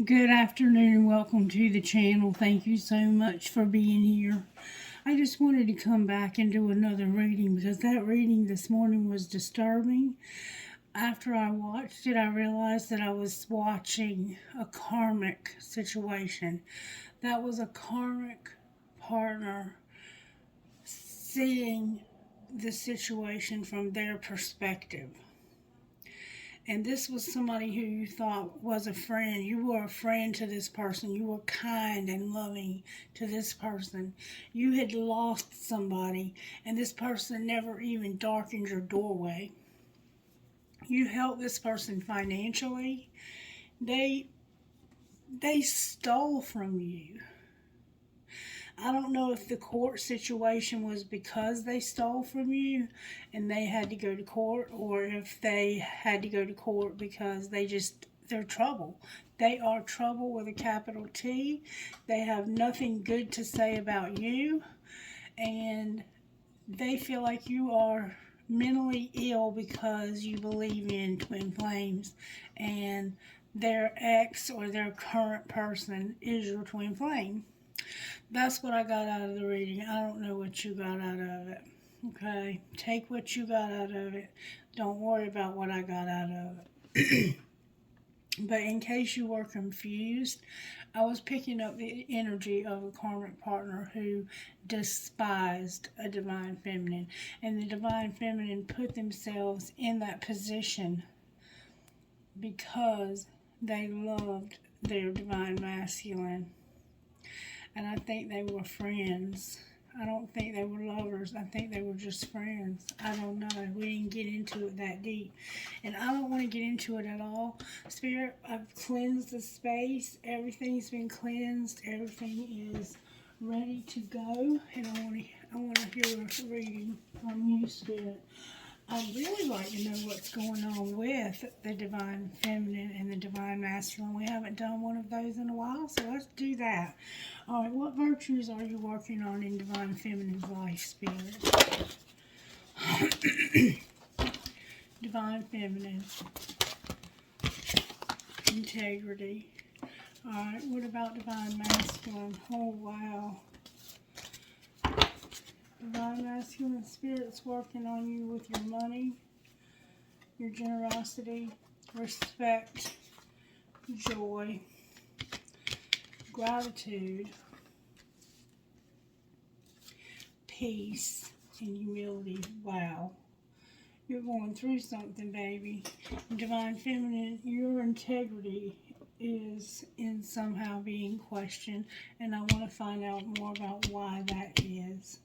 Good afternoon and welcome to the channel. Thank you so much for being here. I just wanted to come back and do another reading because that reading this morning was disturbing. After I watched it, I realized that I was watching a karmic situation. That was a karmic partner seeing the situation from their perspective. And this was somebody who you thought was a friend. You were a friend to this person. You were kind and loving to this person. You had lost somebody, and this person never even darkened your doorway. You helped this person financially. They stole from you. I don't know if the court situation was because they stole from you and they had to go to court, or if they had to go to court because they're trouble. They are trouble with a capital T. They have nothing good to say about you, and they feel like you are mentally ill because you believe in twin flames and their ex or their current person is your twin flame. That's what I got out of the reading. I don't know what you got out of it. Okay? Take what you got out of it. Don't worry about what I got out of it. But in case you were confused, I was picking up the energy of a karmic partner who despised a divine feminine. And the divine feminine put themselves in that position because they loved their divine masculine. And I think they were friends. I don't think they were lovers. I think they were just friends. I don't know. We didn't get into it that deep. And I don't want to get into it at all. Spirit, I've cleansed the space. Everything's been cleansed. Everything is ready to go. And I want to hear a reading from you, Spirit. I'd really like to know what's going on with the divine feminine and the divine masculine. We haven't done one of those in a while, so let's do that. All right, what virtues are you working on in divine feminine's life, Spirit? Divine feminine. Integrity. All right, what about divine masculine? Oh, wow. Divine masculine spirit's working on you with your money, your generosity, respect, joy, gratitude, peace, and humility. Wow. You're going through something, baby. Divine feminine, your integrity is in somehow being questioned, and I want to find out more about why that is.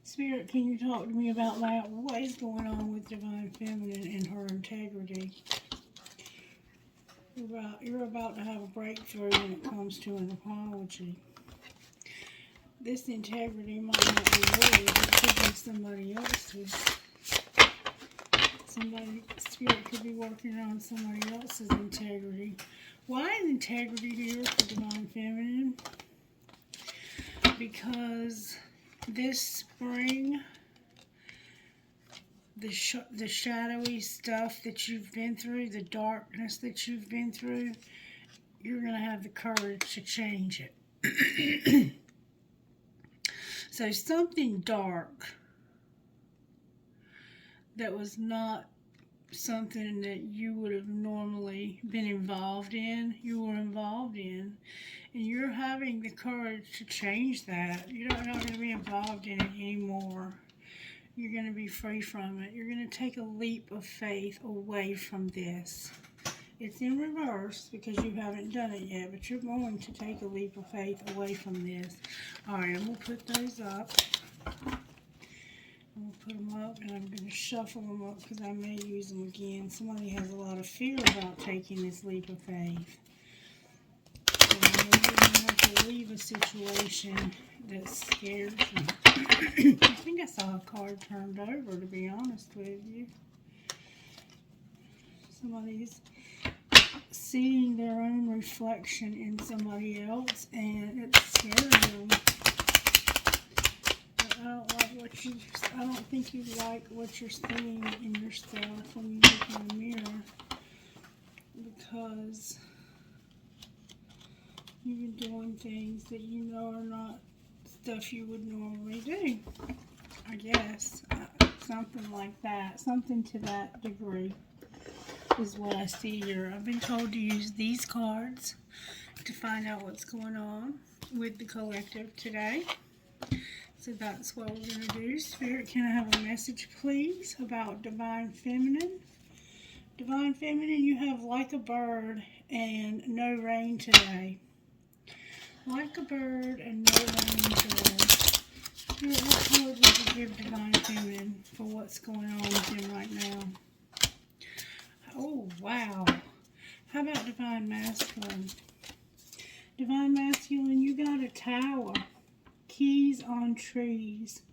Spirit, can you talk to me about that? What is going on with divine feminine and her integrity? You're about to have a breakthrough when it comes to an apology. This integrity might not be yours. It could be somebody else's. Spirit could be working on somebody else's integrity. Why is integrity here for divine feminine? Because this spring, the shadowy stuff that you've been through, the darkness that you've been through, you're going to have the courage to change it. So something dark that was not something that you would have normally been involved in, you were involved in, and you're having the courage to change that. You're not going to be involved in it anymore. You're going to be free from it. You're going to take a leap of faith away from this. It's in reverse because you haven't done it yet, but you're going to take a leap of faith away from this. All right, I'm going to put those up. I'm going to put them up, and I'm going to shuffle them up because I may use them again. Somebody has a lot of fear about taking this leap of faith. So you're going to have to leave a situation that scares you. I think I saw a card turned over, to be honest with you. Somebody's seeing their own reflection in somebody else, and it's scaring them. I don't think you like what you're seeing in yourself when you look in the mirror, because You've been doing things that you know are not stuff you would normally do. I guess. Something like that. Something to that degree is what I see here. I've been told to use these cards to find out what's going on with the collective today. So that's what we're going to do. Spirit, can I have a message, please, about Divine Feminine? Divine Feminine, you have like a bird and no rain today. Like a bird and no rain today. Spirit, what card would you give Divine Feminine for what's going on with him right now? Oh, wow. How about Divine Masculine? Divine Masculine, you got a tower. Keys on trees.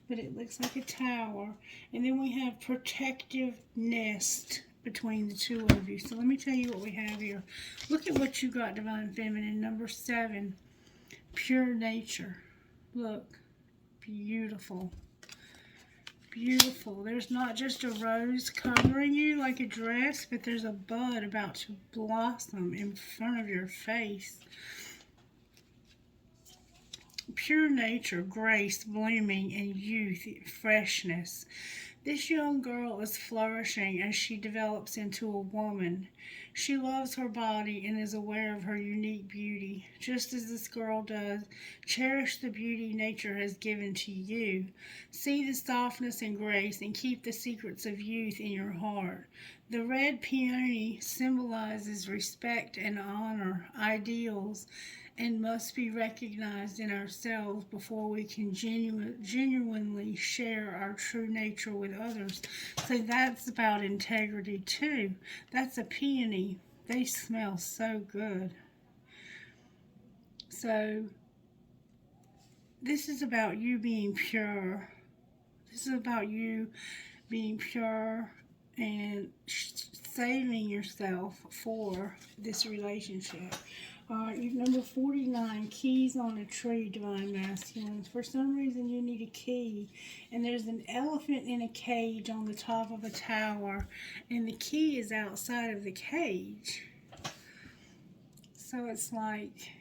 But it looks like a tower. And then we have protective nest between the two of you. So let me tell you what we have here. Look at what you got, Divine Feminine. Number 7, pure nature. Look, beautiful. Beautiful. There's not just a rose covering you like a dress, but there's a bud about to blossom in front of your face. Pure nature, grace, blooming, and youth, freshness. This young girl is flourishing as she develops into a woman. She loves her body and is aware of her unique beauty. Just as this girl does, cherish the beauty nature has given to you. See the softness and grace and keep the secrets of youth in your heart. The red peony symbolizes respect and honor, ideals, and must be recognized in ourselves before we can genuinely share our true nature with others. So that's about integrity too. That's a peony. They smell so good. So this is about you being pure. This is about you being pure and saving yourself for this relationship. Number 49, keys on a tree, Divine Masculine. For some reason, you need a key. And there's an elephant in a cage on the top of a tower. And the key is outside of the cage. So it's like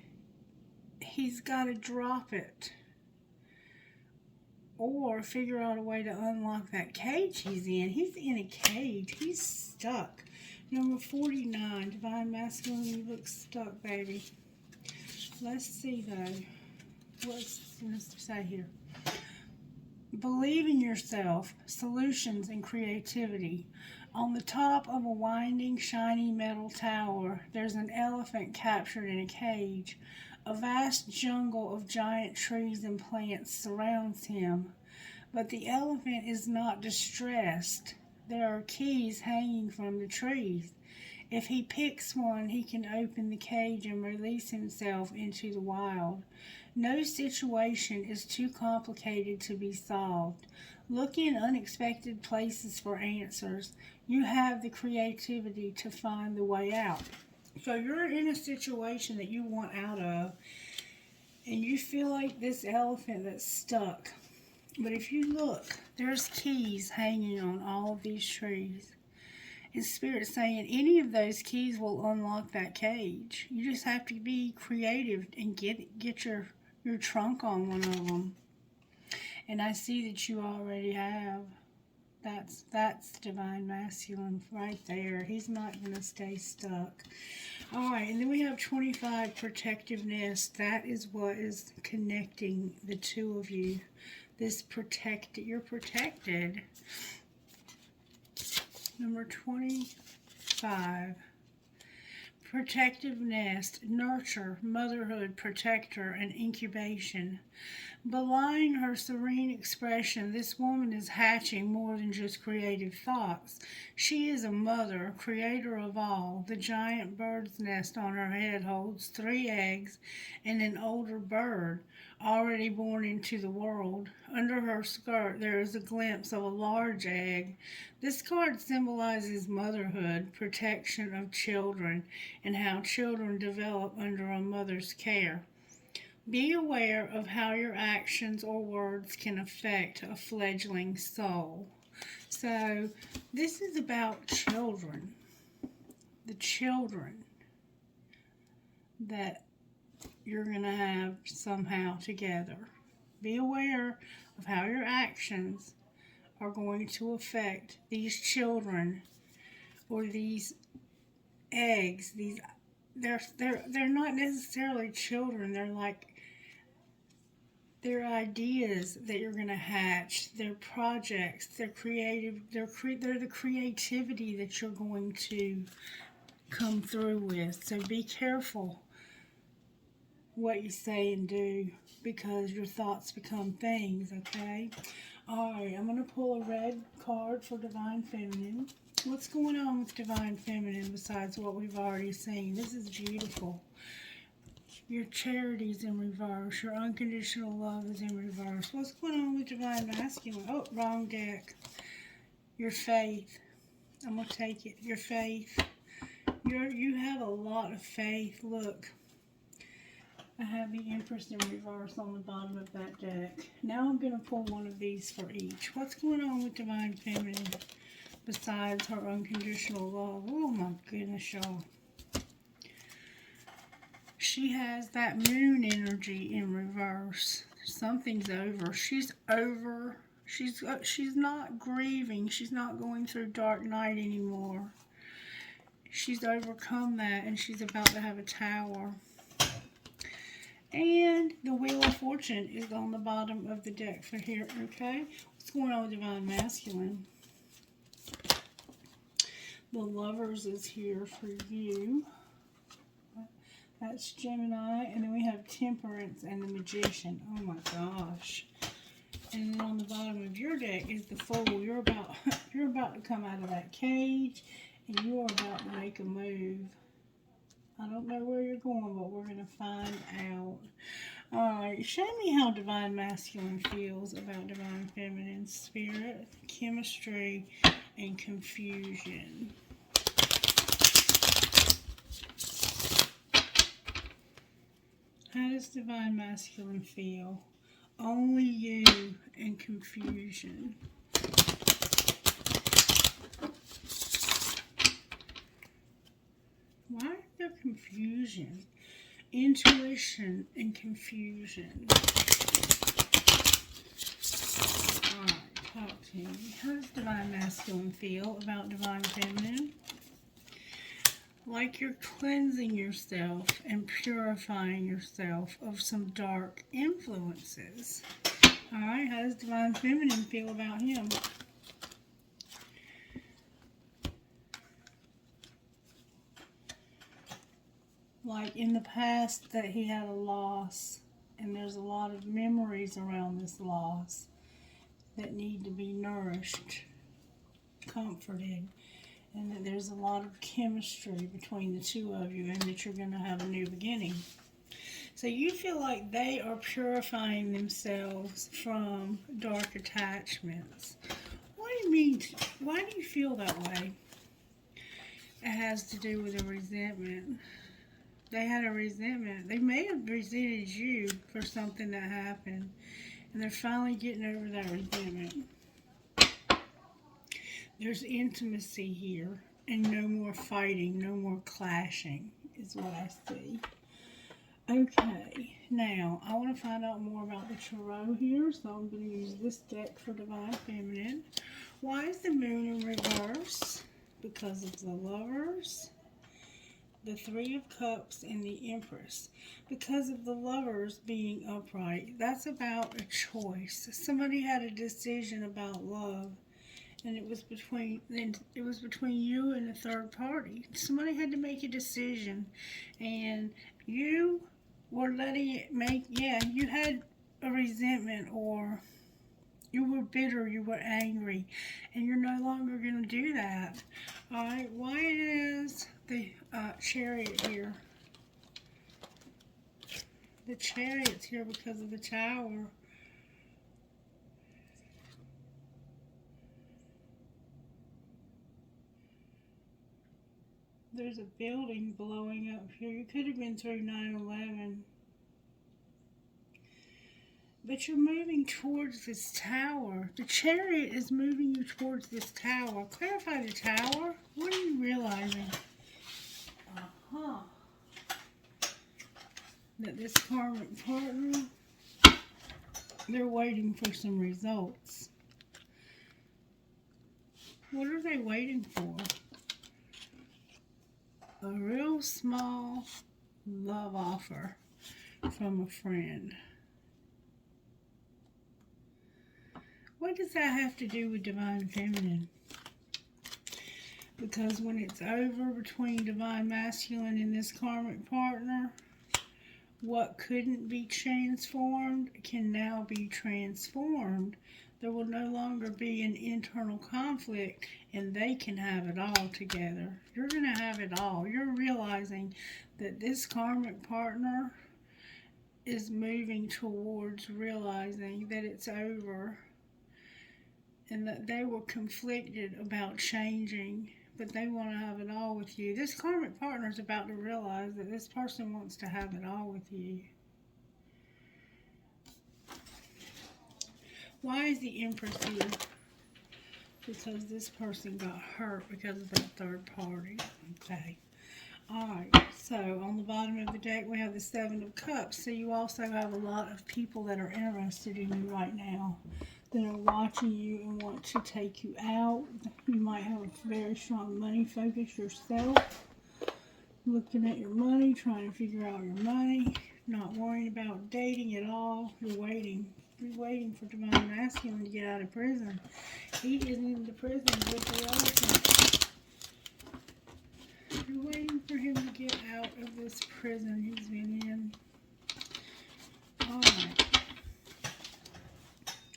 he's got to drop it. Or figure out a way to unlock that cage he's in. He's in a cage. He's stuck. Number 49, Divine Masculine, you look stuck, baby. Let's see, though. What's this to say here? Believe in yourself, solutions, and creativity. On the top of a winding, shiny metal tower, there's an elephant captured in a cage. A vast jungle of giant trees and plants surrounds him. But the elephant is not distressed. There are keys hanging from the trees. If he picks one, he can open the cage and release himself into the wild. No situation is too complicated to be solved. Look in unexpected places for answers. You have the creativity to find the way out. So you're in a situation that you want out of, and you feel like this elephant that's stuck. But if you look, there's keys hanging on all of these trees. And Spirit's saying any of those keys will unlock that cage. You just have to be creative and get your trunk on one of them. And I see that you already have. That's Divine Masculine right there. He's not going to stay stuck. All right, and then we have 25, protectiveness. That is what is connecting the two of you. You're protected. Number 25, protective nest, nurture, motherhood, protector, and incubation. Belying her serene expression, this woman is hatching more than just creative thoughts. She is a mother, creator of all. The giant bird's nest on her head holds 3 eggs and an older bird, already born into the world. Under her skirt, there is a glimpse of a large egg. This card symbolizes motherhood, protection of children, and how children develop under a mother's care. Be aware of how your actions or words can affect a fledgling soul. So, this is about children. The children that you're going to have somehow together. Be aware of how your actions are going to affect these children or these eggs. They're not necessarily children. They're ideas that you're going to hatch. They're projects. They're creative. They're the creativity that you're going to come through with. So be careful what you say and do, because your thoughts become things, okay? Alright, I'm going to pull a red card for Divine Feminine. What's going on with Divine Feminine besides what we've already seen? This is beautiful. Your charity's in reverse. Your unconditional love is in reverse. What's going on with Divine Masculine? Oh, wrong deck. Your faith. I'm going to take it. Your faith. You have a lot of faith. Look. I have the Empress in reverse on the bottom of that deck. Now I'm going to pull one of these for each. What's going on with Divine Feminine besides her unconditional love? Oh my goodness, y'all. She has that moon energy in reverse. Something's over. She's over. She's not grieving. She's not going through dark night anymore. She's overcome that, and she's about to have a tower. And the Wheel of Fortune is on the bottom of the deck for here, okay? What's going on with Divine Masculine? The Lovers is here for you. That's Gemini. And then we have Temperance and the Magician. Oh my gosh. And then on the bottom of your deck is the Fool. You're about to come out of that cage, and you are about to make a move. I don't know where you're going, but we're going to find out. Alright, show me how Divine Masculine feels about Divine Feminine. Spirit, chemistry, and confusion. How does Divine Masculine feel? Only you and confusion. Why is there confusion? Intuition and confusion. Alright, talk to me. How does Divine Masculine feel about Divine Feminine? Like you're cleansing yourself and purifying yourself of some dark influences. Alright, how does Divine Feminine feel about him? Like in the past that he had a loss, and there's a lot of memories around this loss that need to be nourished, comforted, and that there's a lot of chemistry between the two of you, and that you're going to have a new beginning. So you feel like they are purifying themselves from dark attachments. What do you mean? Why do you feel that way? It has to do with a resentment. They had a resentment. They may have resented you for something that happened, and they're finally getting over that resentment. There's intimacy here, and no more fighting, no more clashing is what I see. Okay, now I want to find out more about the Tarot here, so I'm going to use this deck for Divine Feminine. Why is the Moon in reverse? Because of the Lovers, the Three of Cups, and the Empress. Because of the Lovers being upright. That's about a choice. Somebody had a decision about love, and it was between you and a third party. Somebody had to make a decision, and you were letting it make, you had a resentment, or you were bitter, you were angry, and you're no longer going to do that. Alright, why is the Chariot here? The Chariot's here because of the Tower. There's a building blowing up here. You could have been through 9/11. But you're moving towards this tower. The Chariot is moving you towards this tower. Clarify the tower. What are you realizing? that this karmic partner, they're waiting for some results. What are they waiting for? A real small love offer from a friend. What does that have to do with Divine Feminine? Because when it's over between Divine Masculine and this karmic partner, what couldn't be transformed can now be transformed. There will no longer be an internal conflict, and they can have it all together. You're going to have it all. You're realizing that this karmic partner is moving towards realizing that it's over and that they were conflicted about changing, but they want to have it all with you. This karmic partner is about to realize that this person wants to have it all with you. Why is the Empress here? Because this person got hurt because of that third party. Okay. Alright, so on the bottom of the deck we have the Seven of Cups. So you also have a lot of people that are interested in you right now, that are watching you and want to take you out. You might have a very strong money focus yourself. Looking at your money, trying to figure out your money, not worrying about dating at all. You're waiting. You're waiting for Divine Masculine to get out of prison. He is in the prison with the elephant. You're waiting for him to get out of this prison he's been in. Alright.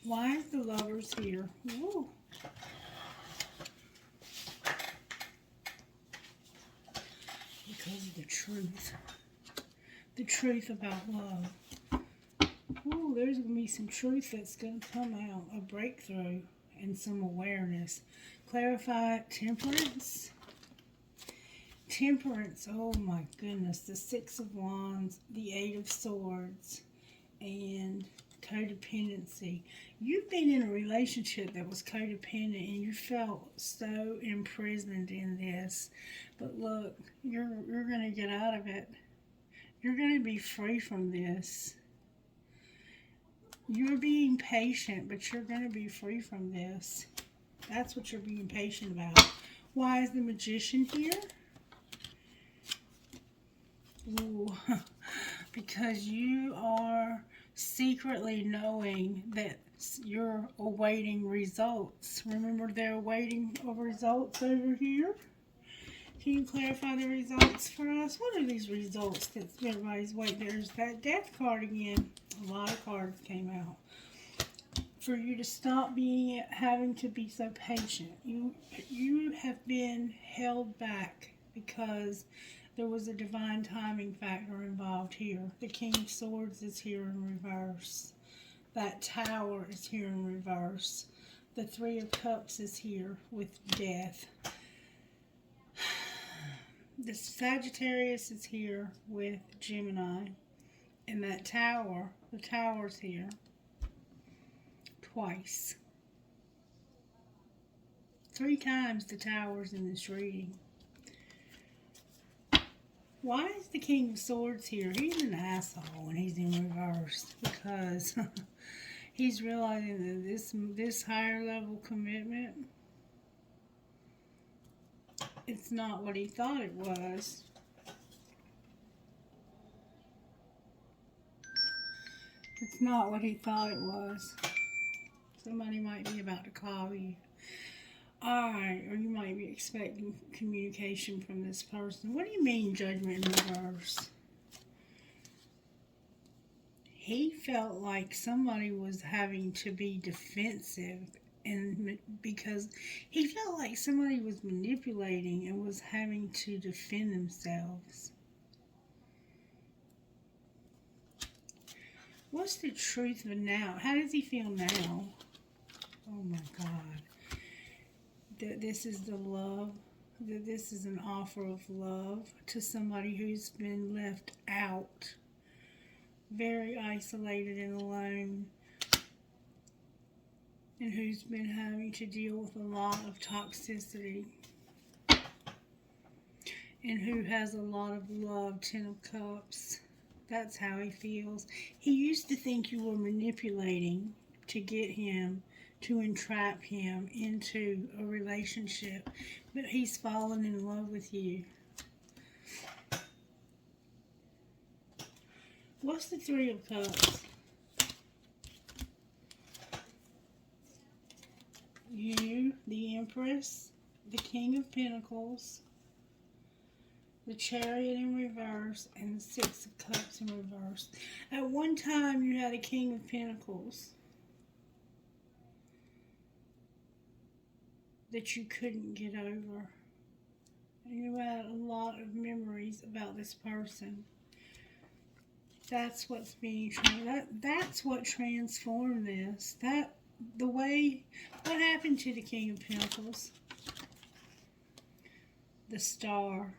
Why is the Lovers here? Woo. Because of the truth. The truth about love. Oh, there's going to be some truth that's going to come out. A breakthrough and some awareness. Clarify temperance. Temperance, oh my goodness. The Six of Wands, the Eight of Swords, and codependency. You've been in a relationship that was codependent and you felt so imprisoned in this. But look, you're going to get out of it. You're going to be free from this. You're being patient, but you're going to be free from this. That's what you're being patient about. Why is the Magician here? Ooh, because you are secretly knowing that you're awaiting results. Remember, they're awaiting results over here. Can you clarify the results for us? What are these results that everybody's waiting? There's that Death card again. A lot of cards came out. For you to stop having to be so patient. You have been held back because there was a divine timing factor involved here. The King of Swords is here in reverse. That Tower is here in reverse. The Three of Cups is here with Death. The Sagittarius is here with Gemini. And that Tower, the Tower's here twice. 3 times the Tower's in this reading. Why is the King of Swords here? He's an asshole when he's in reverse. Because he's realizing that this higher level commitment, it's not what he thought it was. It's not what he thought it was. Somebody might be about to call you. Alright, or you might be expecting communication from this person. What do you mean, Judgment in reverse? He felt like somebody was having to be defensive, and because he felt like somebody was manipulating and was having to defend themselves. What's the truth of now? How does he feel now? Oh my God. That this is the love, that this is an offer of love to somebody who's been left out, very isolated and alone, and who's been having to deal with a lot of toxicity, and who has a lot of love. 10 of Cups, That's how he feels. He used to think you were manipulating to get him, to entrap him into a relationship, but he's fallen in love with you. What's the Three of Cups? You, the Empress, the King of Pentacles, the Chariot in reverse, and the Six of Cups in reverse. At one time, you had a King of Pentacles that you couldn't get over. And you had a lot of memories about this person. That's what's being that's what transformed this. What happened to the King of Pentacles? The Star.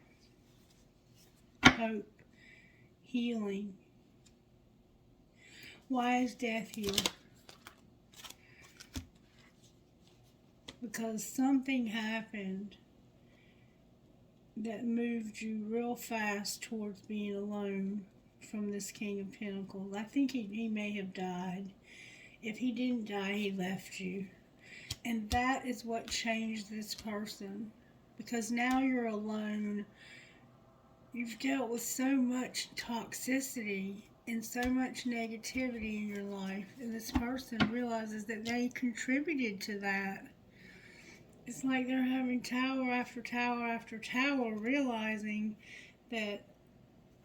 Hope. Healing. Why is death here? Because something happened that moved you real fast towards being alone from this King of Pentacles. I think he may have died. If he didn't die, he left you. And that is what changed this person. Because now you're alone. You've dealt with so much toxicity and so much negativity in your life. And this person realizes that they contributed to that. It's like they're having tower after tower after tower, realizing that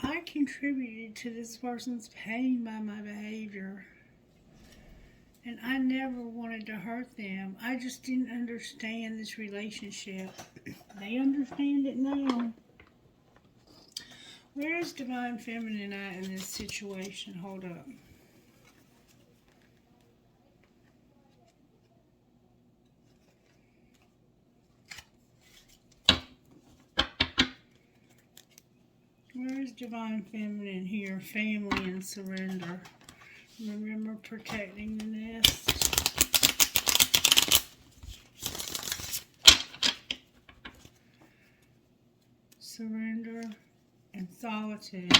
I contributed to this person's pain by my behavior. And I never wanted to hurt them. I just didn't understand this relationship. They understand it now. Where is Divine Feminine at in this situation? Hold up. Where is Divine Feminine here? Family and surrender. Remember protecting the nest. Surrender and solitude.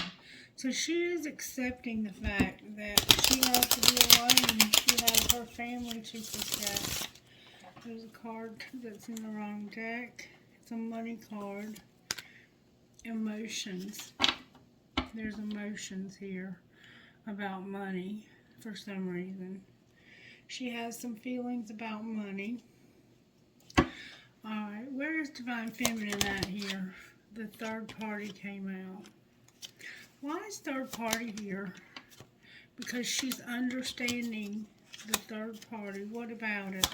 So she is accepting the fact that she has to be alone. She has her family to protect. There's a card that's in the wrong deck. It's a money card. Emotions. There's emotions here about money for some reason. She has some feelings about money. Alright, where is Divine Feminine at here? The third party came out. Why is third party here? Because she's understanding the third party. What about it?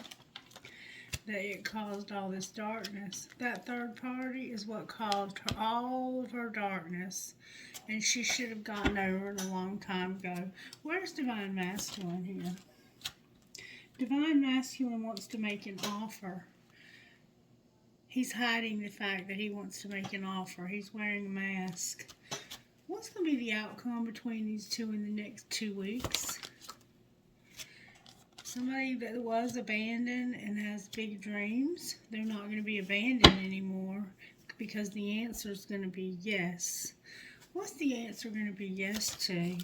That it caused all this darkness. That third party is what caused her all of her darkness. And she should have gotten over it a long time ago. Where's Divine Masculine here? Divine Masculine wants to make an offer. He's hiding the fact that he wants to make an offer. He's wearing a mask. What's going to be the outcome between these two in the next 2 weeks? Somebody that was abandoned and has big dreams, they're not going to be abandoned anymore because the answer is going to be yes. What's the answer going to be yes to?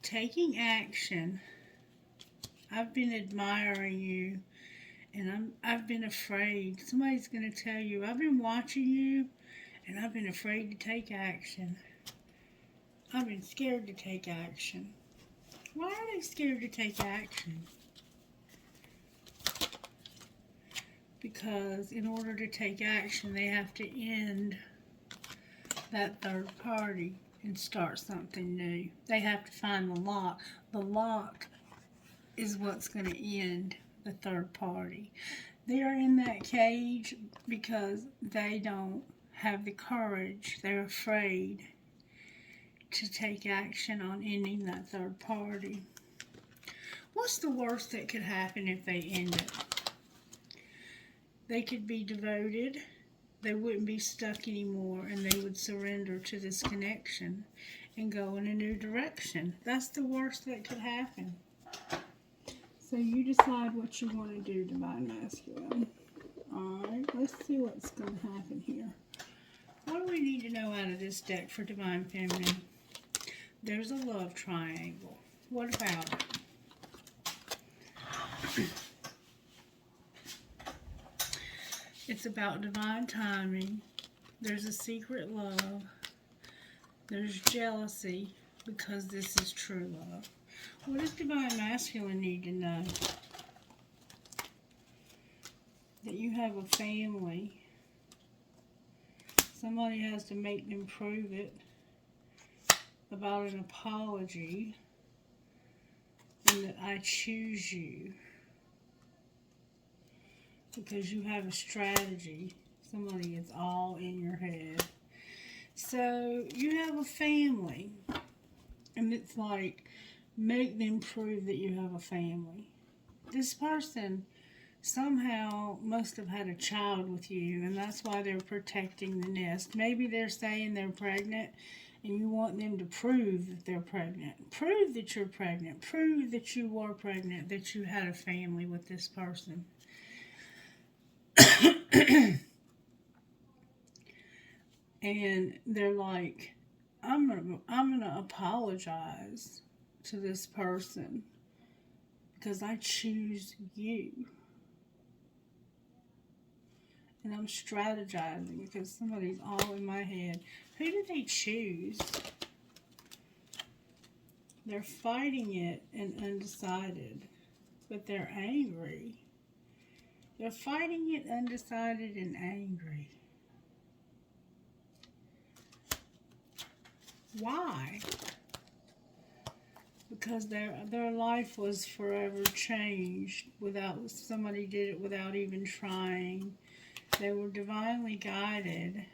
Taking action. I've been admiring you and I've been afraid. Somebody's going to tell you, I've been watching you and I've been afraid to take action. I've been scared to take action. Why are they scared to take action? Because in order to take action, they have to end that third party and start something new. They have to find the lock. The lock is what's going to end the third party. They are in that cage because they don't have the courage. They're afraid to take action on ending that third party. What's the worst that could happen if they end it? They could be devoted, they wouldn't be stuck anymore, and they would surrender to this connection and go in a new direction. That's the worst that could happen. So you decide what you want to do, Divine Masculine. Alright, let's see what's going to happen here. What do we need to know out of this deck for Divine Feminine? There's a love triangle. What about it? It's about divine timing. There's a secret love. There's jealousy because this is true love. What does divine masculine need to know? That you have a family. Somebody has to make them prove it. About an apology. And that I choose you. Because you have a strategy. Somebody is all in your head. So you have a family. And it's like, make them prove that you have a family. This person somehow must have had a child with you, and that's why they're protecting the nest. Maybe they're saying they're pregnant, and you want them to prove that they're pregnant. Prove that you're pregnant. Prove that you were pregnant, that you had a family with this person. And they're like, I'm gonna apologize to this person because I choose you. And I'm strategizing because somebody's all in my head. Who do they choose? They're fighting it and undecided, but they're angry. They're fighting it undecided and angry. Why? Because their life was forever changed without, somebody did it without even trying. They were divinely guided.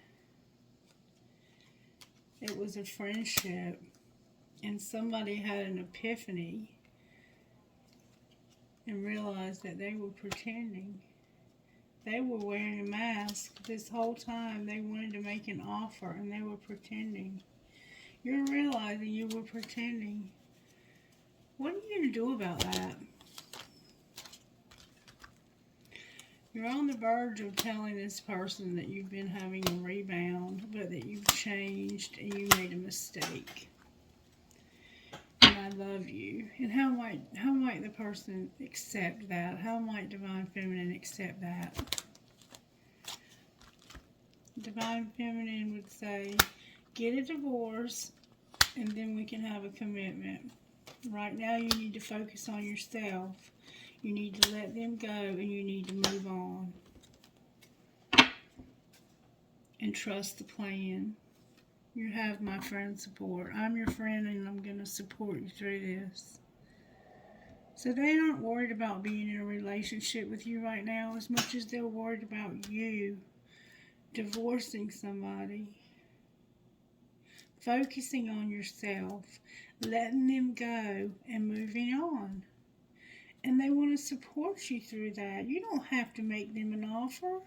It was a friendship. And somebody had an epiphany and realized that they were pretending. They were wearing a mask this whole time. They wanted to make an offer and they were pretending. You're realizing you were pretending. What are you going to do about that? You're on the verge of telling this person that you've been having a rebound, but that you've changed and you made a mistake. And I love you. And how might the person accept that? How might Divine Feminine accept that? Divine Feminine would say, get a divorce and then we can have a commitment. Right now you need to focus on yourself. You need to let them go and you need to move on. And trust the plan. You have my friend support. I'm your friend and I'm going to support you through this. So they aren't worried about being in a relationship with you right now as much as they're worried about you divorcing somebody. Focusing on yourself. Letting them go and moving on. And they want to support you through that. You don't have to make them an offer.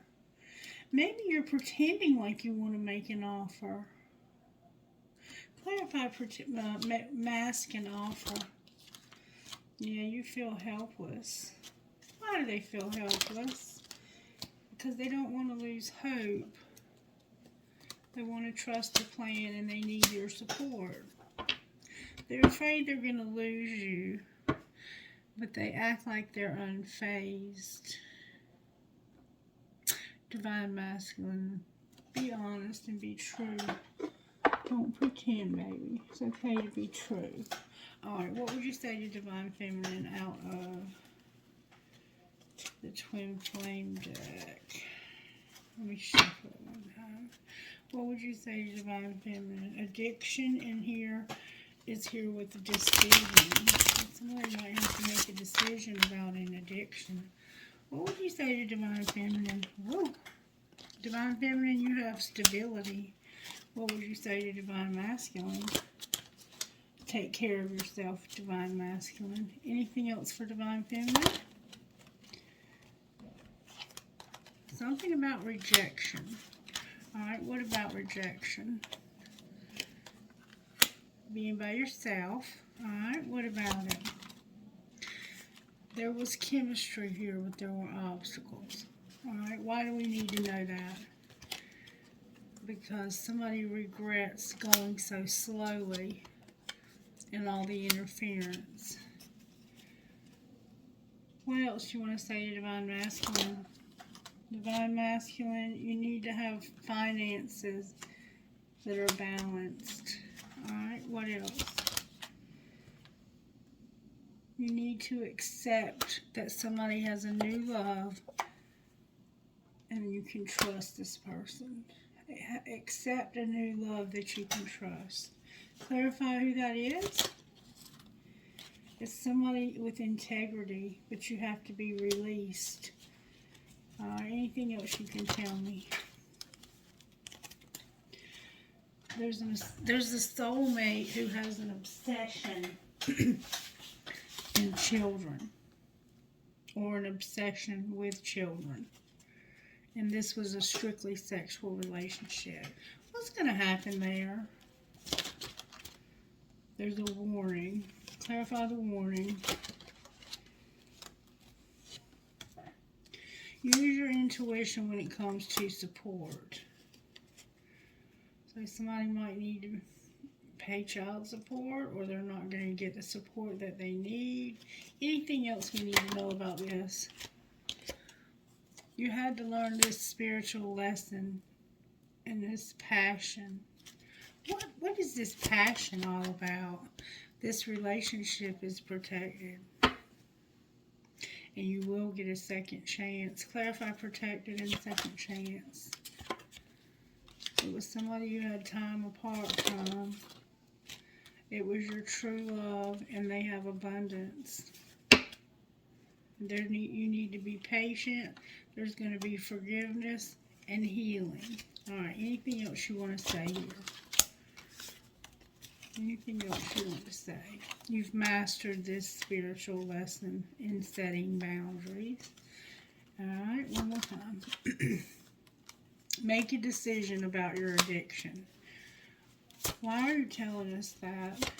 Maybe you're pretending like you want to make an offer. Clarify mask and offer. Yeah, you feel helpless. Why do they feel helpless? Because they don't want to lose hope. They want to trust the plan and they need your support. They're afraid they're going to lose you. But they act like they're unfazed. Divine Masculine, be honest and be true. Don't pretend, baby. It's okay to be true. Alright, what would you say to Divine Feminine out of the Twin Flame deck? Let me shuffle it one time. What would you say to Divine Feminine? Addiction in here is here with the decision. Somebody might have to make a decision about an addiction. What would you say to Divine Feminine? Whoa. Divine Feminine, you have stability. What would you say to Divine Masculine? Take care of yourself, Divine Masculine. Anything else for Divine Feminine? Something about rejection. Alright, what about rejection? Being by yourself. Alright, what about it? There was chemistry here, but there were obstacles. Alright, why do we need to know that? Because somebody regrets going so slowly and all the interference. What else do you want to say to Divine Masculine? Divine Masculine, you need to have finances that are balanced. Alright, what else? You need to accept that somebody has a new love and you can trust this person. Accept a new love that you can trust. Clarify who that is. It's somebody with integrity, but you have to be released. Anything else you can tell me? There's a soulmate who has an obsession in children, or an obsession with children. And this was a strictly sexual relationship. What's going to happen there? There's a warning. Clarify the warning. Use your intuition when it comes to support. So somebody might need to pay child support, or they're not going to get the support that they need. Anything else we need to know about this? You had to learn this spiritual lesson and this passion. What is this passion all about? This relationship is protected. And you will get a second chance. Clarify protected and second chance. It was somebody you had time apart from. It was your true love, and they have abundance. You need to be patient. There's going to be forgiveness and healing. Alright, anything else you want to say here? Anything else you want to say? You've mastered this spiritual lesson in setting boundaries. Alright, one more time. Make a decision about your addiction. Why are you telling us that?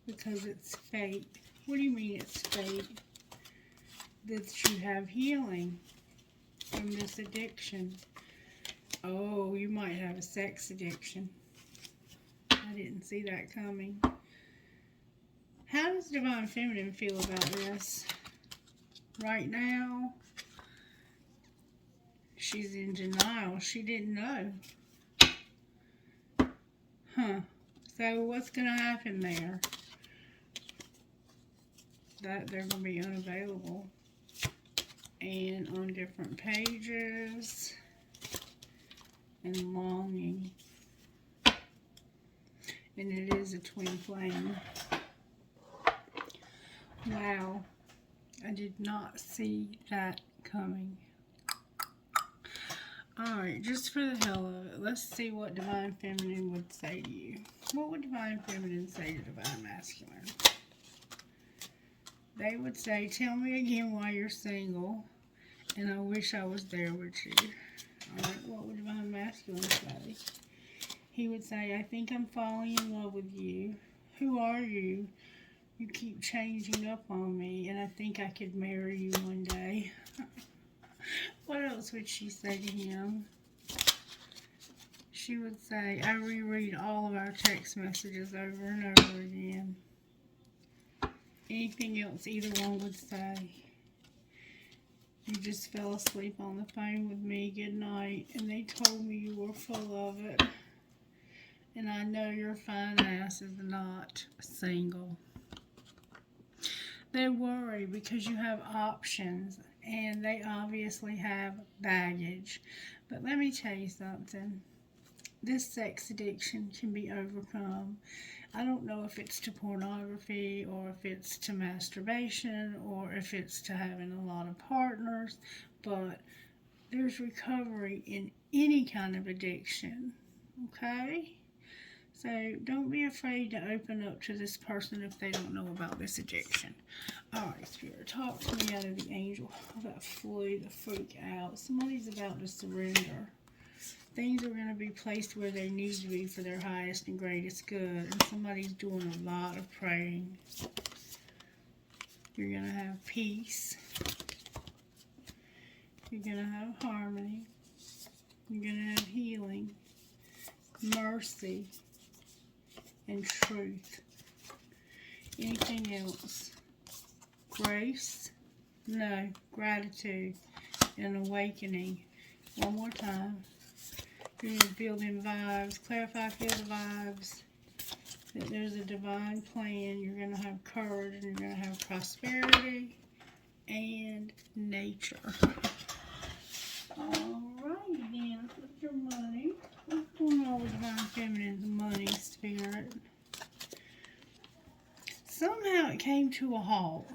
Because it's fate. What do you mean it's fate? That you have healing from this addiction. Oh, you might have a sex addiction. I didn't see that coming. How does Divine Feminine feel about this? Right now, she's in denial. She didn't know. Huh. So what's going to happen there? That they're going to be unavailable. And on different pages. And longing. And it is a twin flame. Wow. I did not see that coming. Alright, just for the hell of it, let's see what Divine Feminine would say to you. What would Divine Feminine say to Divine Masculine? They would say, tell me again why you're single, and I wish I was there with you. Alright, what would Divine Masculine say? He would say, I think I'm falling in love with you. Who are you? You keep changing up on me, and I think I could marry you one day. What else would she say to him? She would say, I reread all of our text messages over and over again. Anything else either one would say? You just fell asleep on the phone with me. Good night. And they told me you were full of it. And I know your fine ass is not single. They worry because you have options, and they obviously have baggage. But let me tell you something. This sex addiction can be overcome. I don't know if it's to pornography, or if it's to masturbation, or if it's to having a lot of partners, but there's recovery in any kind of addiction, okay? So don't be afraid to open up to this person if they don't know about this addiction. Alright, Spirit, talk to me out of the angel. Oh, that flew the freak out. Somebody's about to surrender. Things are going to be placed where they need to be for their highest and greatest good. And somebody's doing a lot of praying. You're going to have peace. You're going to have harmony. You're going to have healing, mercy, and truth. Anything else? Grace? No. Gratitude and awakening. One more time. You're going to feel them vibes. Clarify, feel the vibes. That there's a divine plan. You're going to have courage, and you're going to have prosperity and nature. Alright then, let's look at your money. What's going on with Divine Feminine's money spirit? Somehow it came to a halt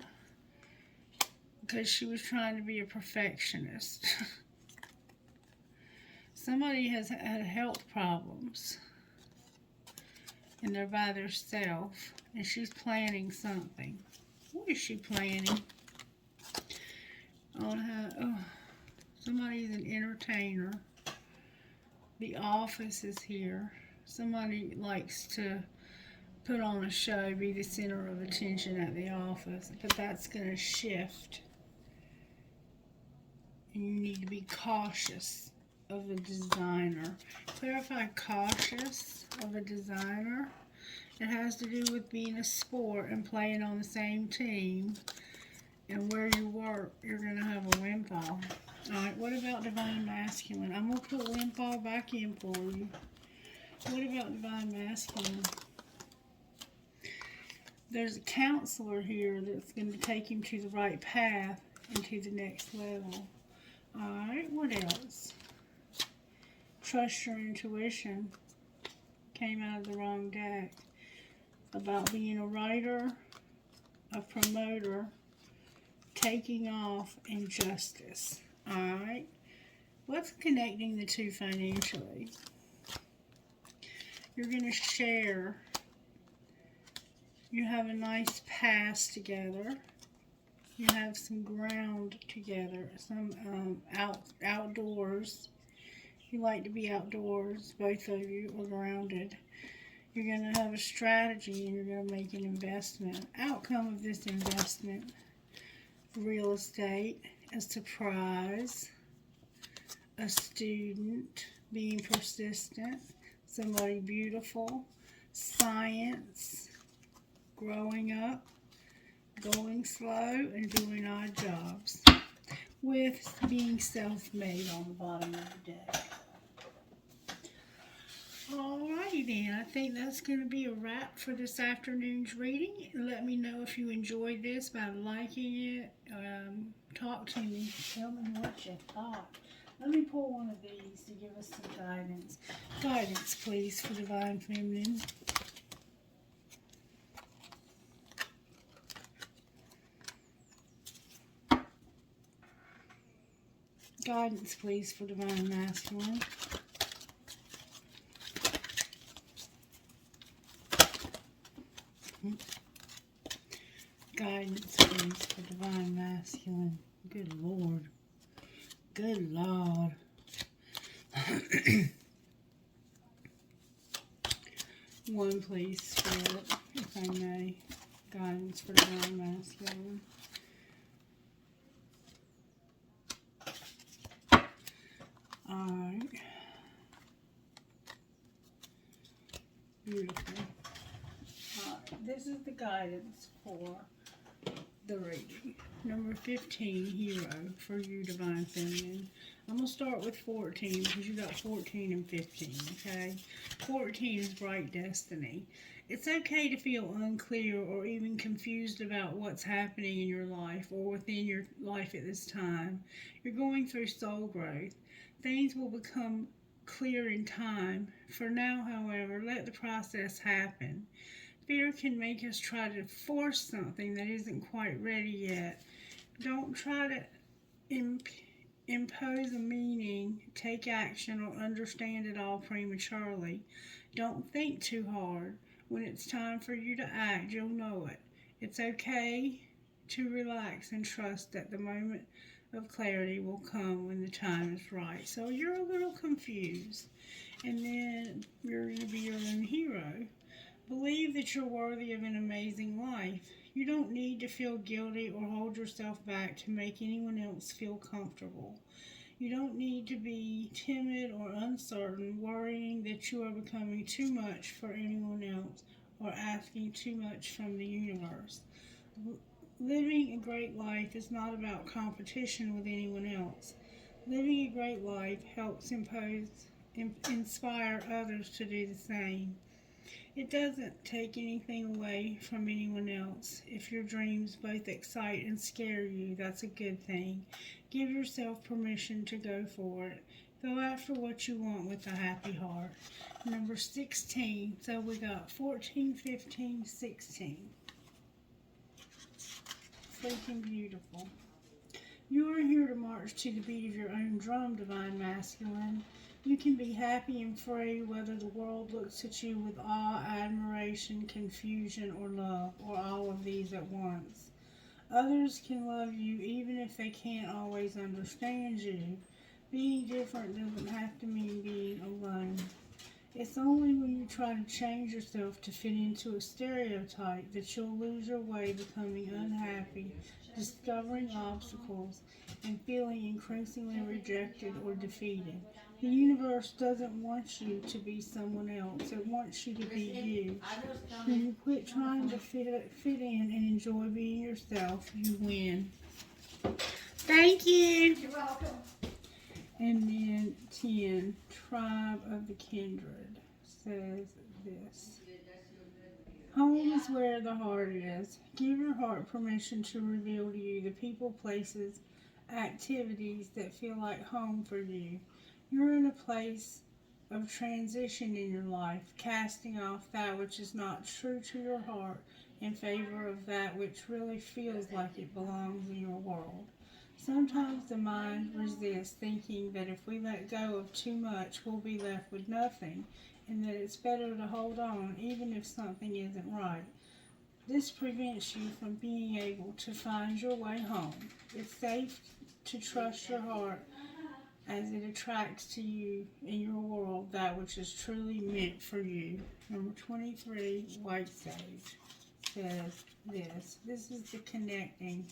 because she was trying to be a perfectionist. Somebody has had health problems and they're by themselves, and she's planning something. What is she planning? On how, somebody's an entertainer. The office is here. Somebody likes to put on a show, be the center of attention at the office, but that's going to shift. And you need to be cautious of a designer. Clarify cautious of a designer. It has to do with being a sport and playing on the same team. And where you work, you're going to have a windfall. Alright, what about Divine Masculine? I'm going to put windfall back in for you. What about Divine Masculine? There's a counselor here that's going to take him to the right path and to the next level. Alright, what else? Trust your intuition. Came out of the wrong deck. About being a writer, a promoter, taking off, and justice. Alright. What's connecting the two financially? You're going to share. You have a nice past together. You have some ground together. Some outdoors. You like to be outdoors. Both of you are grounded. You're going to have a strategy and you're going to make an investment. Outcome of this investment. Real estate. A surprise. A student. Being persistent. Somebody beautiful. Science. Growing up. Going slow and doing odd jobs. With being self-made on the bottom of the deck. Alrighty then, I think that's going to be a wrap for this afternoon's reading. Let me know if you enjoyed this by liking it. Talk to me. Tell me what you thought. Let me pull one of these to give us some guidance. Guidance, please, for Divine Feminine. Guidance, please, for Divine Masculine. Guidance, please, for Divine Masculine. Good Lord. Good Lord. One, please, Spirit, if I may. Guidance for Divine Masculine. Alright. Beautiful. Alright, this is the guidance for the reading. Number 15, Hero, for you, Divine Feminine. I'm going to start with 14 because you got 14 and 15, okay? 14 is Bright Destiny. It's okay to feel unclear or even confused about what's happening in your life or within your life at this time. You're going through soul growth. Things will become clear in time. For now, however, let the process happen. Fear can make us try to force something that isn't quite ready yet. Don't try to impose a meaning, take action, or understand it all prematurely. Don't think too hard. When it's time for you to act, you'll know it. It's okay to relax and trust that the moment of clarity will come when the time is right. So you're a little confused. And then you're going to be your own hero. Believe that you're worthy of an amazing life. You don't need to feel guilty or hold yourself back to make anyone else feel comfortable. You don't need to be timid or uncertain, worrying that you are becoming too much for anyone else or asking too much from the universe. Living a great life is not about competition with anyone else. Living a great life helps inspire others to do the same. It doesn't take anything away from anyone else. If your dreams both excite and scare you, that's a good thing. Give yourself permission to go for it. Go after what you want with a happy heart. Number 16. So we got 14, 15, 16. Freaking beautiful. You are here to march to the beat of your own drum, Divine Masculine. You can be happy and free whether the world looks at you with awe, admiration, confusion, or love, or all of these at once. Others can love you even if they can't always understand you. Being different doesn't have to mean being alone. It's only when you try to change yourself to fit into a stereotype that you'll lose your way, becoming unhappy, discovering obstacles, and feeling increasingly rejected or defeated. The universe doesn't want you to be someone else. It wants you to be you. When you quit trying to fit in and enjoy being yourself, you win. Thank you. You're welcome. And then 10, Tribe of the Kindred says this. Home is where the heart is. Give your heart permission to reveal to you the people, places, activities that feel like home for you. You're in a place of transition in your life, casting off that which is not true to your heart in favor of that which really feels like it belongs in your world. Sometimes the mind resists, thinking that if we let go of too much, we'll be left with nothing, and that it's better to hold on even if something isn't right. This prevents you from being able to find your way home. It's safe to trust your heart as it attracts to you in your world that which is truly meant for you. Number 23, White Sage, says this. This is the connecting.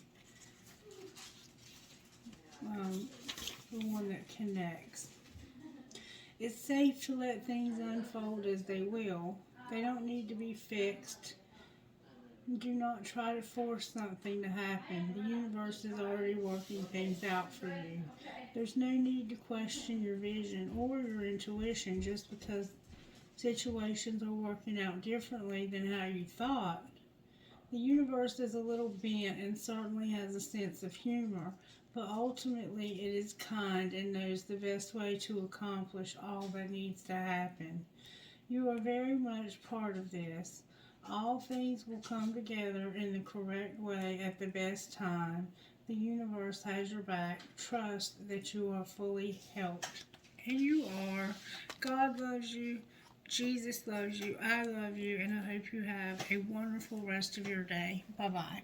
The one that connects. It's safe to let things unfold as they will. They don't need to be fixed. Do not try to force something to happen. The universe is already working things out for you. There's no need to question your vision or your intuition just because situations are working out differently than how you thought. The universe is a little bent and certainly has a sense of humor, but ultimately it is kind and knows the best way to accomplish all that needs to happen. You are very much part of this. All things will come together in the correct way at the best time. The universe has your back. Trust that you are fully helped. And you are. God loves you. Jesus loves you. I love you. And I hope you have a wonderful rest of your day. Bye-bye.